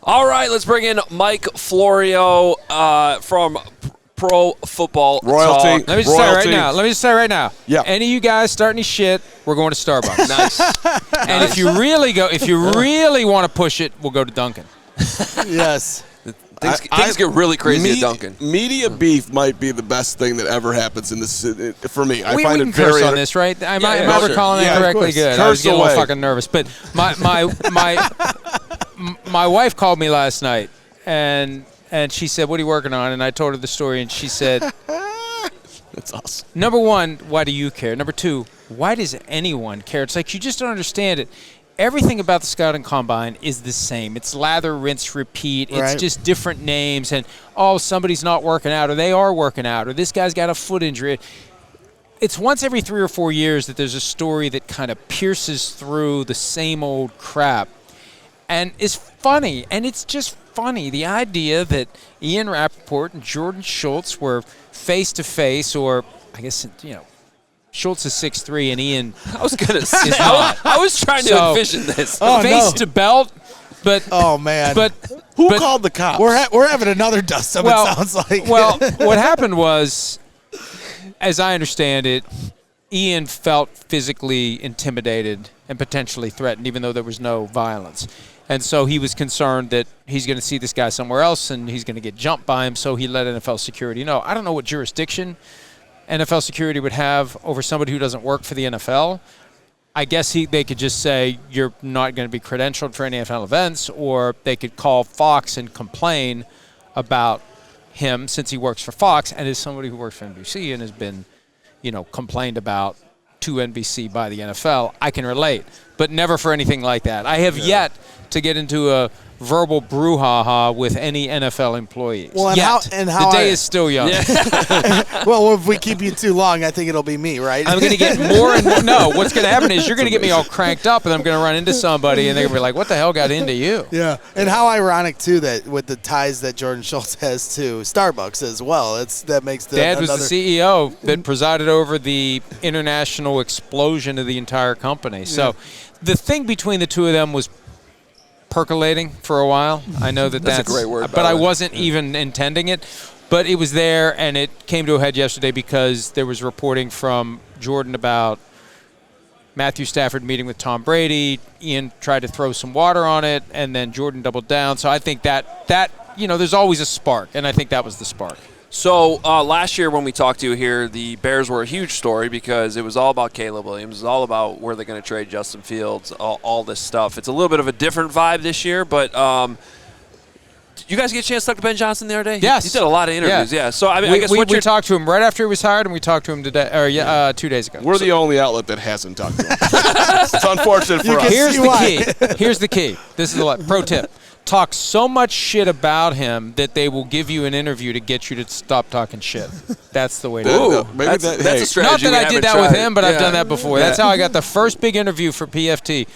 All right, let's bring in Mike Florio from Pro Football Royalty. Talk. Let me just say right now. Yeah. Any of you guys start any shit, we're going to Starbucks. Nice. And if you really want to push it, we'll go to Dunkin'. Yes. Things get really crazy at Dunkin'. Media beef might be the best thing that ever happens in this for me. I We find can it very curse on this, right? Am I sure. recalling Yeah, that of correctly? course. Good. I was Curse getting a little away. fucking nervous. But my wife called me last night, and she said, "What are you working on?" And I told her the story, and she said, That's awesome. Number one, why do you care? Number two, why does anyone care? It's like you just don't understand it. Everything about the Scouting Combine is the same. It's lather, rinse, repeat. It's Right. just different names. And, somebody's not working out, or they are working out, or this guy's got a foot injury. It's once every 3 or 4 years that there's a story that kind of pierces through the same old crap and is funny. And it's just funny. The idea that Ian Rapoport and Jordan Schultz were face-to-face, or I guess, Schultz is 6'3", and Ian I was going to say, is not. I was trying to envision this. Face to belt, but Oh, man. Who But- called the cops? We're having another dust-up, it sounds like. Well, what happened was, as I understand it, Ian felt physically intimidated and potentially threatened, even though there was no violence. And so he was concerned that he's going to see this guy somewhere else and he's going to get jumped by him, so he let NFL security know. I don't know what jurisdiction NFL security would have over somebody who doesn't work for the NFL. I guess they could just say you're not going to be credentialed for any NFL events, or they could call Fox and complain about him since he works for Fox and is somebody who works for NBC and has been, complained about to NBC by the NFL. I can relate, but never for anything like that. I have yet to get into a verbal brouhaha with any NFL employees. Well, and how the day is still young. Well, if we keep you too long, I think it'll be me, right? I'm going to get more and more. No, what's going to happen is you're going to get me all cranked up, and I'm going to run into somebody, and they're going to be like, what the hell got into you? Yeah, and how ironic, too, that with the ties that Jordan Schultz has to Starbucks as well. That makes the Dad was the CEO that presided over the international explosion of the entire company. So the thing between the two of them was percolating for a while. I know that's a great word, but I wasn't even intending it. But it was there, and it came to a head yesterday because there was reporting from Jordan about Matthew Stafford meeting with Tom Brady. Ian tried to throw some water on it, and then Jordan doubled down. So I think that there's always a spark, and I think that was the spark. So last year when we talked to you here, the Bears were a huge story because it was all about Caleb Williams. It was all about where they're going to trade Justin Fields, all this stuff. It's a little bit of a different vibe this year, but did you guys get a chance to talk to Ben Johnson the other day? Yes. He did a lot of interviews, yeah. So I guess we talked to him right after he was hired, and we talked to him today, 2 days ago. We're the only outlet that hasn't talked to him. It's unfortunate for us. Here's the key. Here's the key. This is a pro tip. Talk so much shit about him that they will give you an interview to get you to stop talking shit. That's the way to do it. That's a strategy. Not that I did that with him, but I've Yeah. done that before. That's how I got the first big interview for PFT.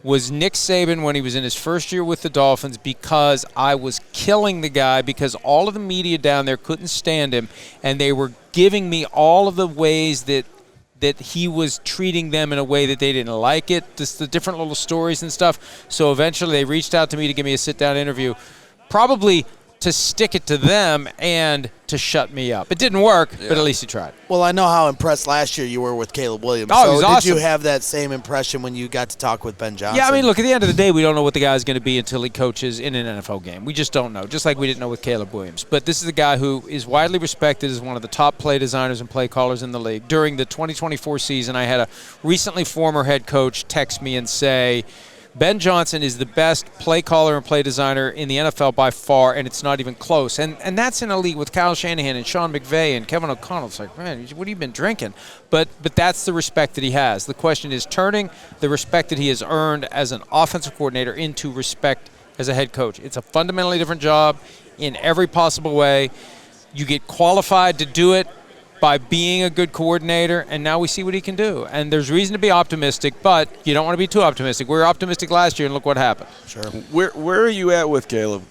Was Nick Saban when he was in his first year with the Dolphins, because I was killing the guy because all of the media down there couldn't stand him, and they were giving me all of the ways that he was treating them in a way that they didn't like it, just the different little stories and stuff. So eventually they reached out to me to give me a sit-down interview, probably to stick it to them and to shut me up. It didn't work, but at least he tried. Well, I know how impressed last year you were with Caleb Williams. Oh, he was so awesome. Did you have that same impression when you got to talk with Ben Johnson? Yeah, I mean, look, at the end of the day, we don't know what the guy's going to be until he coaches in an NFL game. We just don't know, just like we didn't know with Caleb Williams. But this is a guy who is widely respected as one of the top play designers and play callers in the league. During the 2024 season, I had a recently former head coach text me and say, Ben Johnson is the best play caller and play designer in the NFL by far, and it's not even close. And that's in a league with Kyle Shanahan and Sean McVay and Kevin O'Connell. It's like, man, what have you been drinking? But that's the respect that he has. The question is turning the respect that he has earned as an offensive coordinator into respect as a head coach. It's a fundamentally different job in every possible way. You get qualified to do it by being a good coordinator, and now we see what he can do. And there's reason to be optimistic, but you don't want to be too optimistic. We were optimistic last year, and look what happened. Sure. Where are you at with Caleb?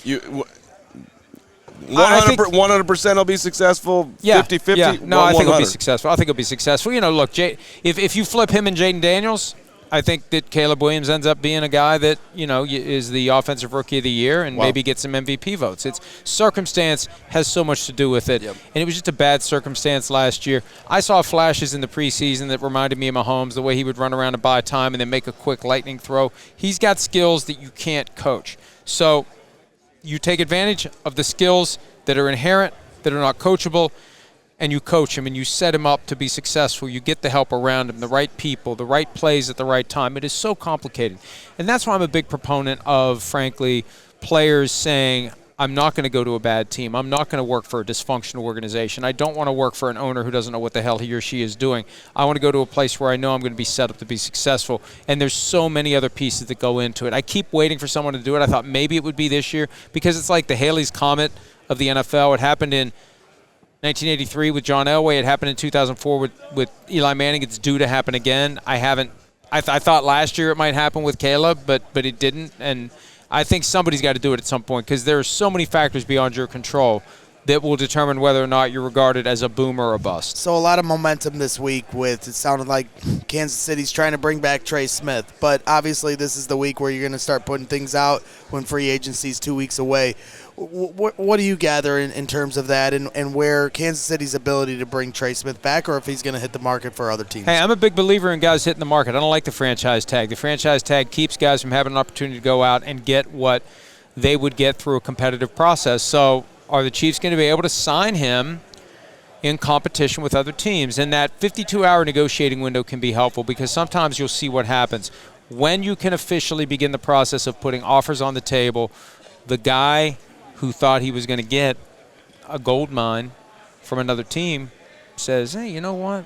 100% he'll be successful? 50-50? Yeah. No, I think he'll be 100. successful. I think he'll be successful. You know, look, if you flip him and Jaden Daniels, I think that Caleb Williams ends up being a guy that, is the offensive rookie of the year and maybe gets some MVP votes. It's circumstance has so much to do with it. Yep. And it was just a bad circumstance last year. I saw flashes in the preseason that reminded me of Mahomes, the way he would run around and buy time and then make a quick lightning throw. He's got skills that you can't coach. So you take advantage of the skills that are inherent, that are not coachable, and you coach him and you set him up to be successful. You get the help around him, the right people, the right plays at the right time. It is so complicated. And that's why I'm a big proponent of, frankly, players saying, I'm not going to go to a bad team. I'm not going to work for a dysfunctional organization. I don't want to work for an owner who doesn't know what the hell he or she is doing. I want to go to a place where I know I'm going to be set up to be successful. And there's so many other pieces that go into it. I keep waiting for someone to do it. I thought maybe it would be this year because it's like the Haley's Comet of the NFL. It happened in 1983 with John Elway. It happened in 2004 with Eli Manning. It's due to happen again. I thought last year it might happen with Caleb, but it didn't. And I think somebody's got to do it at some point because there are so many factors beyond your control that will determine whether or not you're regarded as a boom or a bust. So a lot of momentum this week with, it sounded like Kansas City's trying to bring back Trey Smith. But obviously this is the week where you're going to start putting things out when free agency's 2 weeks away. What do you gather in terms of that and where Kansas City's ability to bring Trey Smith back or if he's going to hit the market for other teams? Hey, I'm a big believer in guys hitting the market. I don't like the franchise tag. The franchise tag keeps guys from having an opportunity to go out and get what they would get through a competitive process. So are the Chiefs going to be able to sign him in competition with other teams? And that 52-hour negotiating window can be helpful because sometimes you'll see what happens. When you can officially begin the process of putting offers on the table, the guy who thought he was going to get a gold mine from another team says, hey, you know what?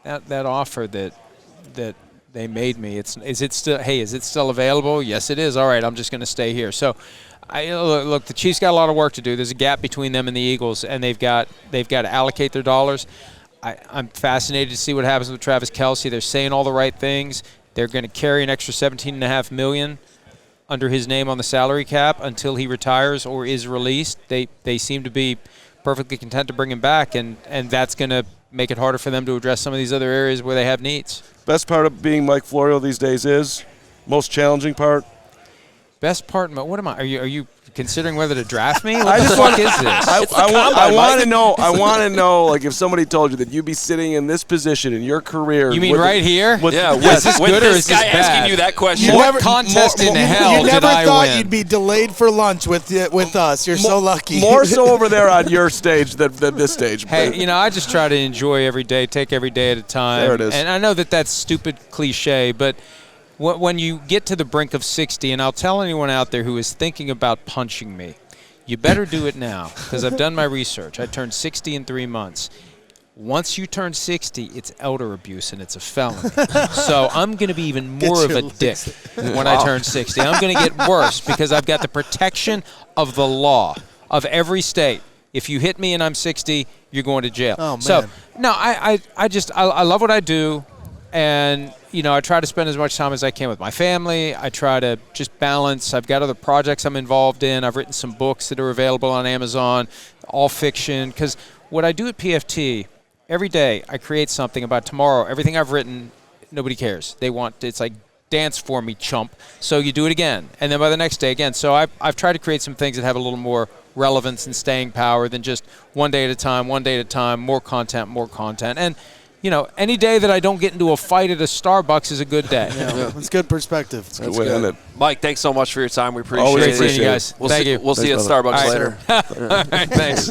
That offer that they made me, is it still available? Yes, it is. All right, I'm just going to stay here. So look, the Chiefs got a lot of work to do. There's a gap between them and the Eagles, and they've got to allocate their dollars. I'm fascinated to see what happens with Travis Kelce. They're saying all the right things. They're going to carry an extra $17.5 million under his name on the salary cap until he retires or is released. They seem to be perfectly content to bring him back, and that's going to make it harder for them to address some of these other areas where they have needs. Best part of being Mike Florio these days is? Most challenging part? Best part? What am I? Are you considering whether to draft me? What the fuck is this? I want to know. I want to know, like, if somebody told you that you'd be sitting in this position in your career. You mean right here? Yeah. Is this good or is this bad? Asking you that question. What contest in hell you did I never thought win? you'd be delayed for lunch with us. You're so lucky. More so over there on your stage than this stage. Hey, I just try to enjoy every day, take every day at a time. There it is. And I know that that's stupid cliche, but when you get to the brink of 60, and I'll tell anyone out there who is thinking about punching me, you better do it now because I've done my research. I turned 60 in 3 months. Once you turn 60, it's elder abuse and it's a felony. So I'm going to be even more of a dick when I turn 60. I'm going to get worse because I've got the protection of the law of every state. If you hit me and I'm 60, you're going to jail. Oh, man. So, no, I love what I do. And, I try to spend as much time as I can with my family. I try to just balance. I've got other projects I'm involved in. I've written some books that are available on Amazon, all fiction. Because what I do at PFT, every day I create something about tomorrow. Everything I've written, nobody cares. It's like, dance for me, chump. So you do it again. And then by the next day again. So I've tried to create some things that have a little more relevance and staying power than just one day at a time, more content. And any day that I don't get into a fight at a Starbucks is a good day. Yeah. It's good perspective. That's a good way to end it. Mike, thanks so much for your time. We appreciate Always it. appreciate you guys. We'll Thank see, you. We'll see you at Starbucks later. All right, thanks.